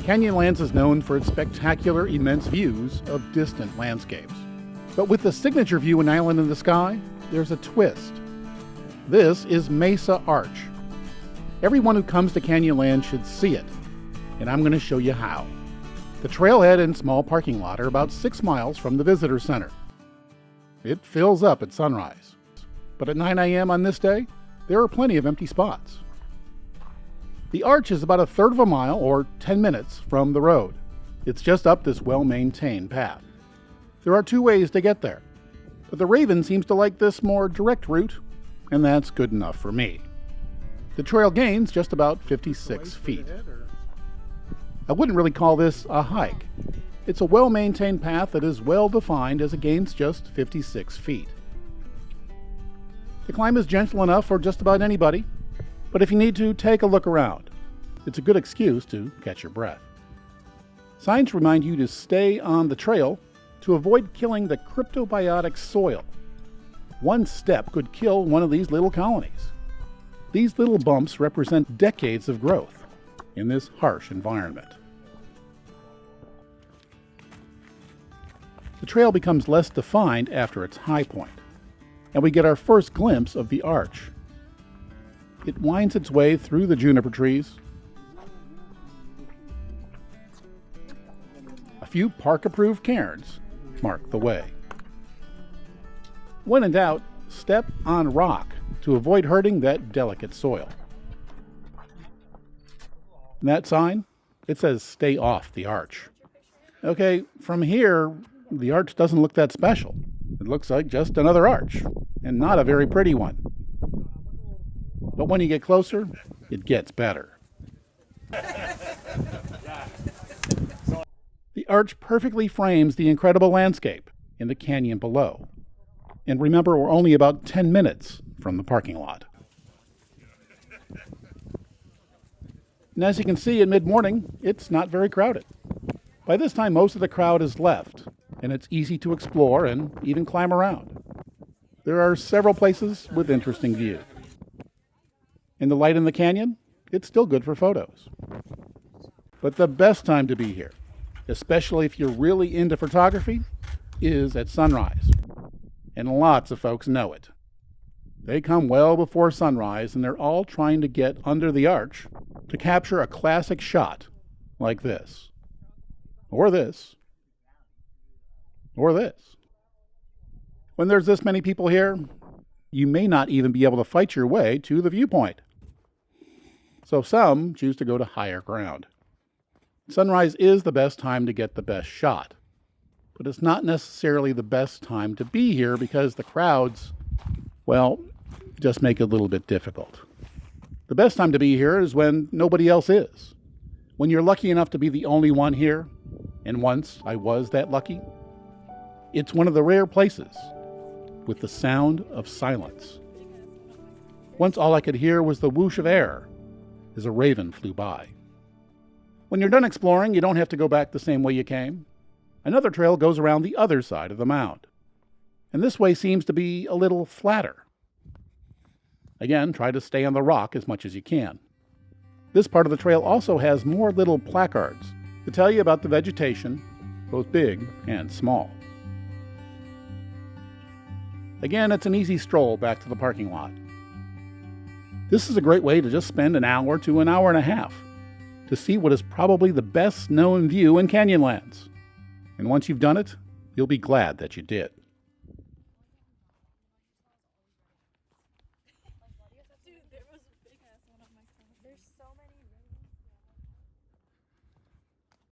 Canyonlands is known for its spectacular, immense views of distant landscapes. But with the signature view, an island in the sky, there's a twist. This is Mesa Arch. Everyone who comes to Canyonlands should see it, and I'm going to show you how. The trailhead and small parking lot are about 6 miles from the visitor center. It fills up at sunrise, but at 9 a.m. on this day, there are plenty of empty spots. The arch is about 1/3 of a mile, or 10 minutes, from the road. It's just up this well-maintained path. There are 2 ways to get there, but the Raven seems to like this more direct route, and that's good enough for me. The trail gains just about 56 feet. I wouldn't really call this a hike. It's a well-maintained path that is well-defined as it gains just 56 feet. The climb is gentle enough for just about anybody, but if you need to, take a look around. It's a good excuse to catch your breath. Signs remind you to stay on the trail to avoid killing the cryptobiotic soil. One step could kill one of these little colonies. These little bumps represent decades of growth in this harsh environment. The trail becomes less defined after its high point, and we get our first glimpse of the arch. It winds its way through the juniper trees. A few park-approved cairns mark the way. When in doubt, step on rock to avoid hurting that delicate soil. And that sign, it says stay off the arch. Okay, from here, the arch doesn't look that special. It looks like just another arch, and not a very pretty one. But when you get closer, it gets better. The arch perfectly frames the incredible landscape in the canyon below. And remember, we're only about 10 minutes from the parking lot. And as you can see, at mid-morning, it's not very crowded. By this time, most of the crowd is left, and it's easy to explore and even climb around. There are several places with interesting views. And the light in the canyon, it's still good for photos. But the best time to be here, especially if you're really into photography, is at sunrise. And lots of folks know it. They come well before sunrise, and they're all trying to get under the arch to capture a classic shot like this, or this, or this. When there's this many people here, you may not even be able to fight your way to the viewpoint. So some choose to go to higher ground. Sunrise is the best time to get the best shot, but it's not necessarily the best time to be here because the crowds, well, just make it a little bit difficult. The best time to be here is when nobody else is. When you're lucky enough to be the only one here, and once I was that lucky, it's one of the rare places with the sound of silence. Once all I could hear was the whoosh of air as a raven flew by. When you're done exploring, you don't have to go back the same way you came. Another trail goes around the other side of the mound, and this way seems to be a little flatter. Again, try to stay on the rock as much as you can. This part of the trail also has more little placards to tell you about the vegetation, both big and small. Again, it's an easy stroll back to the parking lot. This is a great way to just spend an hour to an hour and a half to see what is probably the best known view in Canyonlands. And once you've done it, you'll be glad that you did. Dude, there was a big ass one of my friends. There's so many.